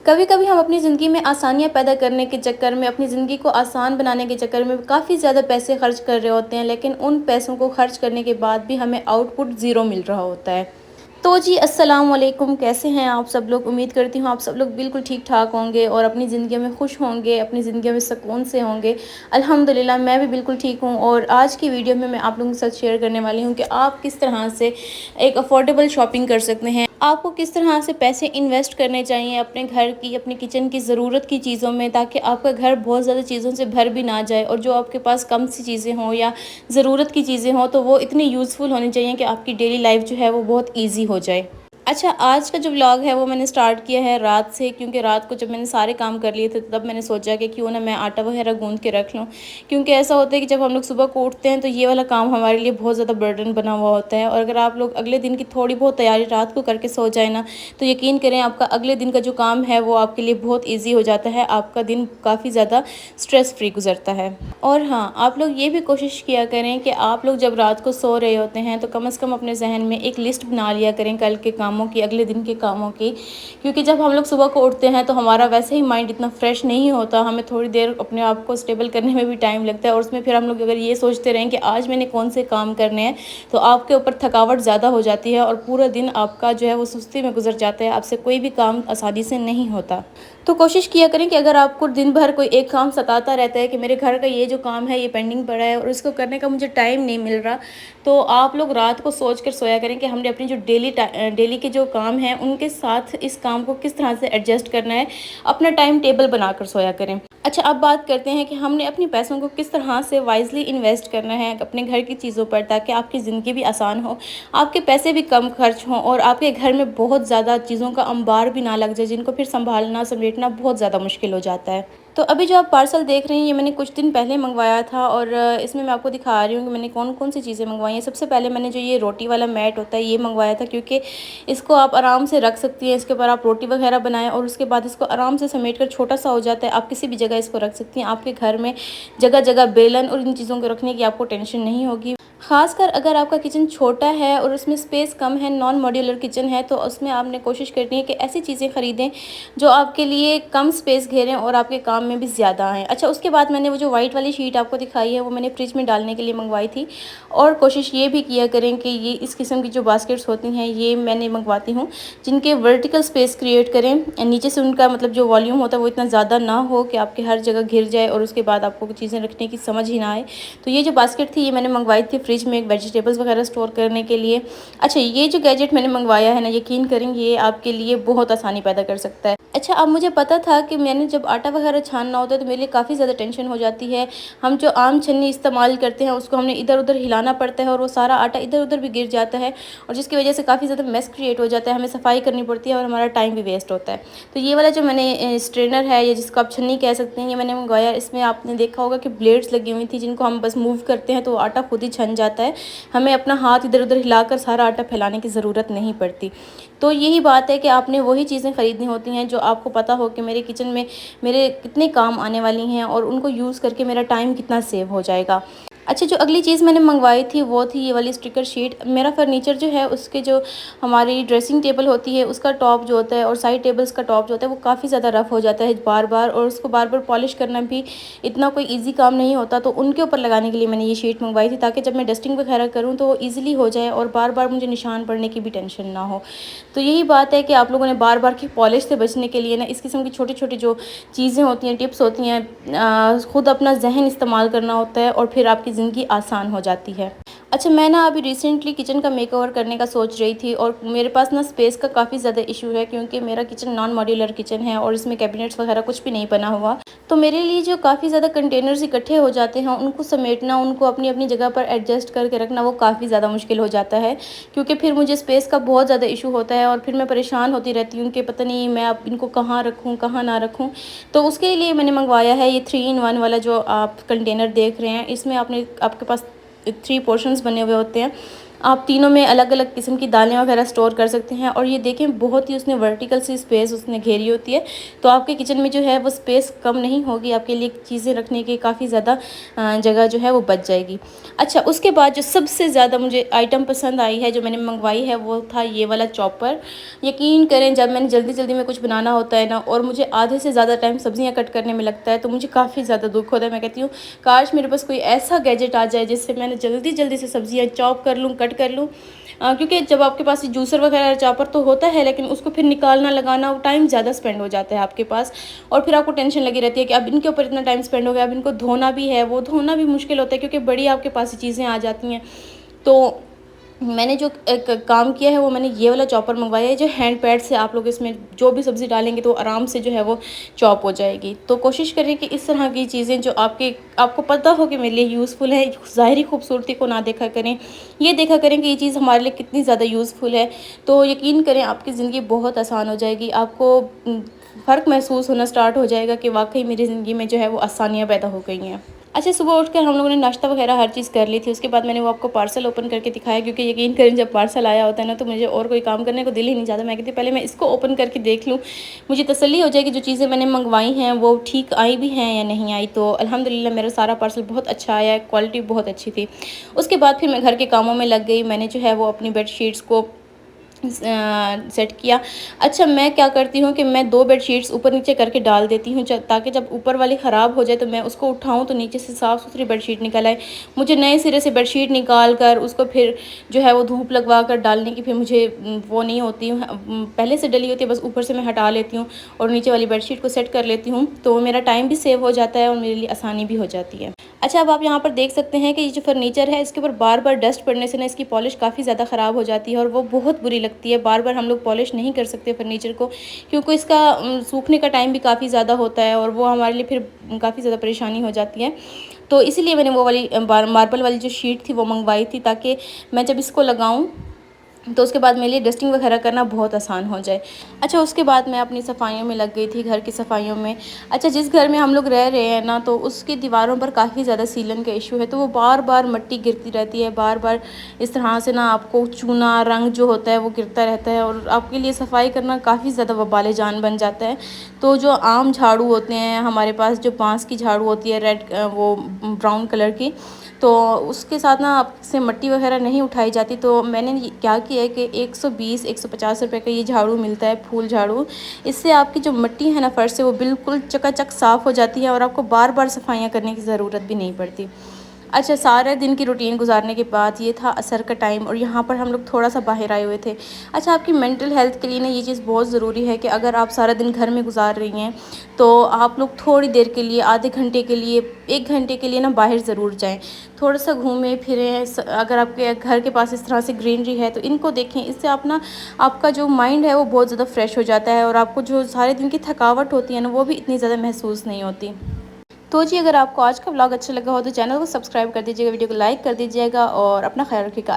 कभी कभी हम अपनी ज़िंदगी में आसानियाँ पैदा करने के चक्कर में, अपनी ज़िंदगी को आसान बनाने के चक्कर में काफ़ी ज़्यादा पैसे खर्च कर रहे होते हैं, लेकिन उन पैसों को खर्च करने के बाद भी हमें आउटपुट ज़ीरो मिल रहा होता है। तो जी, अस्सलाम वालेकुम, कैसे हैं आप सब लोग? उम्मीद करती हूँ आप सब लोग बिल्कुल ठीक ठाक होंगे और अपनी ज़िंदगी में खुश होंगे, अपनी ज़िंदगी में सुकून से होंगे। अल्हम्दुलिल्लाह मैं भी बिल्कुल ठीक हूँ। और आज की वीडियो में मैं आप लोगों के साथ शेयर करने वाली हूँ कि आप किस तरह से एक अफोर्डेबल शॉपिंग कर सकते हैं। आपको किस तरह से पैसे इन्वेस्ट करने चाहिए अपने घर की, अपने किचन की ज़रूरत की चीज़ों में, ताकि आपका घर बहुत ज़्यादा चीज़ों से भर भी ना जाए, और जो आपके पास कम सी चीज़ें हों या ज़रूरत की चीज़ें हों तो वो इतनी यूज़फुल होनी चाहिए कि आपकी डेली लाइफ जो है वो बहुत ईजी हो जाए। अच्छा, आज का जो व्लॉग है वो मैंने स्टार्ट किया है रात से, क्योंकि रात को जब मैंने सारे काम कर लिए थे तब मैंने सोचा कि क्यों ना मैं आटा वगैरह गूंद के रख लूँ। क्योंकि ऐसा होता है कि जब हम लोग सुबह को उठते हैं तो ये वाला काम हमारे लिए बहुत ज़्यादा बर्डन बना हुआ होता है, और अगर आप लोग अगले दिन की थोड़ी बहुत तैयारी रात को करके सो जाए ना, तो यकीन करें आपका अगले दिन का जो काम है वो आपके लिए बहुत ईजी हो जाता है। आपका दिन काफ़ी ज़्यादा स्ट्रेस फ्री गुजरता है। और हाँ, आप लोग ये भी कोशिश किया करें कि आप लोग जब रात को सो रहे होते हैं तो कम से कम अपने जहन में एक लिस्ट बना लिया करें कल के कामों की, अगले दिन के कामों की। क्योंकि जब हम लोग सुबह को उठते हैं तो हमारा वैसे ही माइंड इतना फ्रेश नहीं होता, हमें थोड़ी देर अपने आप को स्टेबल करने में भी टाइम लगता है, और उसमें फिर हम लोग अगर ये सोचते रहें कि आज मैंने कौन से काम करने हैं, तो आपके ऊपर थकावट ज़्यादा हो जाती है और पूरा दिन आपका जो है वो सुस्ती में गुजर जाता है, आपसे कोई भी काम आसानी से नहीं होता। तो कोशिश किया करें कि अगर आपको दिन भर कोई एक काम सताता रहता है कि मेरे घर का ये जो काम है ये पेंडिंग पड़ा है और इसको करने का मुझे टाइम नहीं मिल रहा, तो आप लोग रात को सोच कर सोया करें कि हमने अपनी जो डेली के जो काम हैं उनके साथ इस काम को किस तरह से एडजस्ट करना है। अपना टाइम टेबल बनाकर सोया करें। अच्छा, अब बात करते हैं कि हमने अपने पैसों को किस तरह से वाइजली इन्वेस्ट करना है अपने घर की चीज़ों पर, ताकि आपकी ज़िंदगी भी आसान हो, आपके पैसे भी कम खर्च हों और आपके घर में बहुत ज़्यादा चीज़ों का अंबार भी ना लग जाए, जिनको फिर संभालना समेटना बहुत ज़्यादा मुश्किल हो जाता है। तो अभी जो आप पार्सल देख रहे हैं ये मैंने कुछ दिन पहले मंगवाया था, और इसमें मैं आपको दिखा रही हूँ कि मैंने कौन कौन सी चीज़ें मंगवाई हैं। सबसे पहले मैंने जो ये रोटी वाला मैट होता है ये मंगवाया था, क्योंकि इसको आप आराम से रख सकती हैं, इसके ऊपर आप रोटी वगैरह बनाएं और उसके बाद इसको आराम से समेट कर छोटा सा हो जाता है, आप किसी भी जगह इसको रख सकती हैं। आपके घर में जगह जगह बेलन और इन चीज़ों को रखने की आपको टेंशन नहीं होगी। ख़ासकर अगर आपका किचन छोटा है और उसमें स्पेस कम है, नॉन मॉड्यूलर किचन है, तो उसमें आपने कोशिश करनी है कि ऐसी चीज़ें ख़रीदें जो आपके लिए कम स्पेस घेरें और आपके काम में भी ज़्यादा आएँ। अच्छा, उसके बाद मैंने वो जो वाइट वाली शीट आपको दिखाई है वो मैंने फ्रिज में डालने के लिए मंगवाई थी। और कोशिश ये भी किया करें कि ये इस किस्म की जो बास्केट्स होती हैं ये मैंने मंगवाती हूँ, जिनके वर्टिकल स्पेस क्रिएट करें, नीचे से उनका मतलब जो वॉल्यूम होता है वो इतना ज़्यादा ना हो कि आपके हर जगह घिर जाए और उसके बाद आपको चीज़ें रखने की समझ ही ना आए। तो ये जो बास्केट थी ये मैंने मंगवाई थी फ्रिज में एक वेजिटेबल्स वगैरह स्टोर करने के लिए। अच्छा, ये जो गैजेट मैंने मंगवाया है ना, यकीन करेंगे ये आपके लिए बहुत आसानी पैदा कर सकता है। अच्छा, अब मुझे पता था कि मैंने जब आटा वगैरह छानना होता है तो मेरे लिए काफ़ी ज़्यादा टेंशन हो जाती है। हम जो आम छन्नी इस्तेमाल करते हैं उसको हमने इधर उधर हिलाना पड़ता है और वो सारा आटा इधर उधर भी गिर जाता है, और जिसकी वजह से काफ़ी ज़्यादा मेस क्रिएट हो जाता है, हमें सफाई करनी पड़ती है और हमारा टाइम भी वेस्ट होता है। तो ये वाला जो मैंने स्ट्रेनर है या जिसको आप छन्नी कह सकते हैं, ये मैंने मंगवाया। इसमें आपने देखा होगा कि ब्लेड्स लगी हुई थी जिनको हम बस मूव करते हैं तो आटा खुद ही छन जाता है, हमें अपना हाथ इधर उधर हिलाकर सारा आटा फैलाने की ज़रूरत नहीं पड़ती। तो यही बात है कि आपने वही चीज़ें ख़रीदनी होती हैं जो आपको पता हो कि मेरे किचन में मेरे कितने काम आने वाली हैं और उनको यूज़ करके मेरा टाइम कितना सेव हो जाएगा। अच्छा, जो अगली चीज़ मैंने मंगवाई थी वो थी ये वाली स्टिकर शीट। मेरा फर्नीचर जो है उसके जो हमारी ड्रेसिंग टेबल होती है उसका टॉप जो होता है और साइड टेबल्स का टॉप जो होता है वो काफ़ी ज़्यादा रफ़ हो जाता है बार बार, और उसको बार बार पॉलिश करना भी इतना कोई ईजी काम नहीं होता। तो उनके ऊपर लगाने के लिए मैंने ये शीट मंगवाई थी, ताकि जब मैं डस्टिंग वगैरह करूँ तो वो ईजिली हो जाए और बार बार मुझे निशान पड़ने की भी टेंशन ना हो। तो यही बात है कि आप लोगों ने बार बार की पॉलिश से बचने के लिए ना इस किस्म की छोटी छोटी जो चीज़ें होती हैं, टिप्स होती हैं, खुद अपना जहन इस्तेमाल करना होता है और फिर आपकी ज़िंदगी आसान हो जाती है। अच्छा, मैं ना अभी रिसेंटली किचन का मेकओवर करने का सोच रही थी, और मेरे पास ना स्पेस का काफ़ी ज़्यादा इशू है, क्योंकि मेरा किचन नॉन मॉड्यूलर किचन है और इसमें कैबिनेट्स वगैरह कुछ भी नहीं बना हुआ। तो मेरे लिए जो काफ़ी ज़्यादा कंटेनर्स इकट्ठे हो जाते हैं उनको समेटना, उनको अपनी अपनी जगह पर एडजस्ट करके रखना वो काफ़ी ज़्यादा मुश्किल हो जाता है, क्योंकि फिर मुझे स्पेस का बहुत ज़्यादा इशू होता है और फिर मैं परेशान होती रहती हूँ कि पता नहीं मैं अब इनको कहाँ रखूँ कहाँ ना रखूँ। तो उसके लिए मैंने मंगवाया है ये 3 in 1 वाला जो आप कंटेनर देख रहे हैं। इसमें आपके पास 3 पोर्शंस बने हुए होते हैं। आप तीनों में अलग-अलग किस्म की दालें वगैरह स्टोर कर सकते हैं। और ये देखें बहुत ही उसने वर्टिकल सी स्पेस उसने घेरी होती है, तो आपके किचन में जो है वो स्पेस कम नहीं होगी, आपके लिए चीज़ें रखने की काफ़ी ज़्यादा जगह जो है वो बच जाएगी। अच्छा, उसके बाद जो सबसे ज़्यादा मुझे आइटम पसंद आई है, जो मैंने मंगवाई है, वो था ये वाला चॉपर। यकीन करें, जब मैंने जल्दी-जल्दी में कुछ बनाना होता है ना, और मुझे आधे से ज़्यादा टाइम सब्ज़ियाँ कट करने में लगता है, तो मुझे काफ़ी ज़्यादा दुःख होता है। मैं कहती हूँ काश मेरे पास कोई ऐसा गैजेट आ जाए जिससे मैंने जल्दी-जल्दी से सब्ज़ियाँ चॉप कर लूँ, कट कर लूँ। क्योंकि जब आपके पास ये जूसर वगैरह चॉपर तो होता है, लेकिन उसको फिर निकालना, लगाना, वो टाइम ज़्यादा स्पेंड हो जाता है आपके पास। और फिर आपको टेंशन लगी रहती है कि अब इनके ऊपर इतना टाइम स्पेंड हो गया, अब इनको धोना भी है, वो धोना भी मुश्किल होता है क्योंकि बड़ी आपके पास ये चीज़ें आ जाती हैं। तो मैंने जो एक काम किया है, वो मैंने ये वाला चॉपर मंगवाया है, जो हैंड पैड से आप लोग इसमें जो भी सब्ज़ी डालेंगे तो आराम से जो है वो चॉप हो जाएगी। तो कोशिश करें कि इस तरह की चीज़ें जो आपको पता हो कि मेरे लिए यूज़फुल है, ज़ाहिरी खूबसूरती को ना देखा करें, ये देखा करें कि ये चीज़ हमारे लिए कितनी ज़्यादा यूज़फुल है। तो यकीन करें आपकी ज़िंदगी बहुत आसान हो जाएगी। आपको फ़र्क महसूस होना स्टार्ट हो जाएगा कि वाक़ई मेरी ज़िंदगी में जो है वो आसानियाँ पैदा हो गई हैं। अच्छा, सुबह उठकर हम लोगों ने नाश्ता वगैरह हर चीज़ कर ली थी। उसके बाद मैंने वो आपको पार्सल ओपन करके दिखाया, क्योंकि यकीन करें जब पार्सल आया होता है ना, तो मुझे और कोई काम करने को दिल ही नहीं चाहता। मैं कहती पहले मैं इसको ओपन करके देख लूँ, मुझे तसल्ली हो जाएगी जो चीज़ें मैंने मंगवाई हैं वो ठीक आई भी हैं या नहीं आई। तो अल्हम्दुलिल्लाह मेरा सारा पार्सल बहुत अच्छा आया है, क्वालिटी बहुत अच्छी थी। उसके बाद फिर मैं घर के कामों में लग गई। मैंने जो है वो अपनी बेडशीट्स को सेट किया। अच्छा, मैं क्या करती हूँ कि मैं 2 बेडशीट्स ऊपर-नीचे करके डाल देती हूँ, च ताकि जब ऊपर वाली ख़राब हो जाए तो मैं उसको उठाऊँ तो नीचे से साफ़-सुथरी बेडशीट निकल आए। मुझे नए सिरे से बेडशीट निकाल कर उसको फिर जो है वो धूप लगवा कर डालने की फिर मुझे वो नहीं होती। पहले से डली होती है, बस ऊपर से मैं हटा लेती हूँ और नीचे वाली बेडशीट को सेट कर लेती हूँ, तो मेरा टाइम भी सेव हो जाता है और मेरे लिए आसानी भी हो जाती है। अच्छा, अब आप यहाँ पर देख सकते हैं कि ये जो फर्नीचर है, इसके ऊपर बार-बार डस्ट पड़ने से ना इसकी पॉलिश काफ़ी ज़्यादा ख़राब हो जाती है और वो बहुत बुरी लगती है। बार-बार हम लोग पॉलिश नहीं कर सकते फर्नीचर को, क्योंकि इसका सूखने का टाइम भी काफ़ी ज़्यादा होता है और वो हमारे लिए फिर काफ़ी ज़्यादा परेशानी हो जाती है। तो इसीलिए मैंने वो वाली मार्बल वाली जो शीट थी वो मँगवाई थी, ताकि मैं जब इसको लगाऊँ तो उसके बाद मेरे लिए डस्टिंग वगैरह करना बहुत आसान हो जाए। अच्छा, उसके बाद मैं अपनी सफाइयों में लग गई थी, घर की सफाइयों में। अच्छा, जिस घर में हम लोग रह रहे हैं ना, तो उसकी दीवारों पर काफ़ी ज़्यादा सीलन का इशू है, तो वो बार-बार मिट्टी गिरती रहती है, बार-बार इस तरह से ना आपको चूना रंग जो होता है वो गिरता रहता है और आपके लिए सफाई करना काफ़ी ज़्यादा वबाल जान बन जाता है। तो जो आम झाड़ू होते हैं हमारे पास, जो बाँस की झाड़ू होती है रेड वो ब्राउन कलर की, तो उसके साथ ना आपसे मिट्टी वगैरह नहीं उठाई जाती। तो मैंने ये क्या किया है कि 120-150 रुपए का ये झाड़ू मिलता है, फूल झाड़ू। इससे आपकी जो मिट्टी है ना फर्श से, वो बिल्कुल चकाचक साफ़ हो जाती है और आपको बार-बार सफाइयाँ करने की ज़रूरत भी नहीं पड़ती। अच्छा, सारे दिन की रूटीन गुज़ारने के बाद ये था असर का टाइम और यहाँ पर हम लोग थोड़ा-सा बाहर आए हुए थे। अच्छा, आपकी मेंटल हेल्थ के लिए ना ये चीज़ बहुत ज़रूरी है कि अगर आप सारा दिन घर में गुज़ार रही हैं, तो आप लोग थोड़ी देर के लिए, आधे घंटे के लिए, 1 घंटे के लिए ना बाहर ज़रूर जाएँ। थोड़ा-सा घूमें-फिरें, अगर आपके घर के पास इस तरह से ग्रीनरी है तो इनको देखें। इससे आप ना, आपका जो माइंड है वो बहुत ज़्यादा फ्रेश हो जाता है और आपको जो सारे दिन की थकावट होती है ना, वो भी इतनी ज़्यादा महसूस नहीं होती। तो जी, अगर आपको आज का व्लॉग अच्छा लगा हो तो चैनल को सब्सक्राइब कर दीजिएगा, वीडियो को लाइक कर दीजिएगा और अपना ख्याल रखिएगा।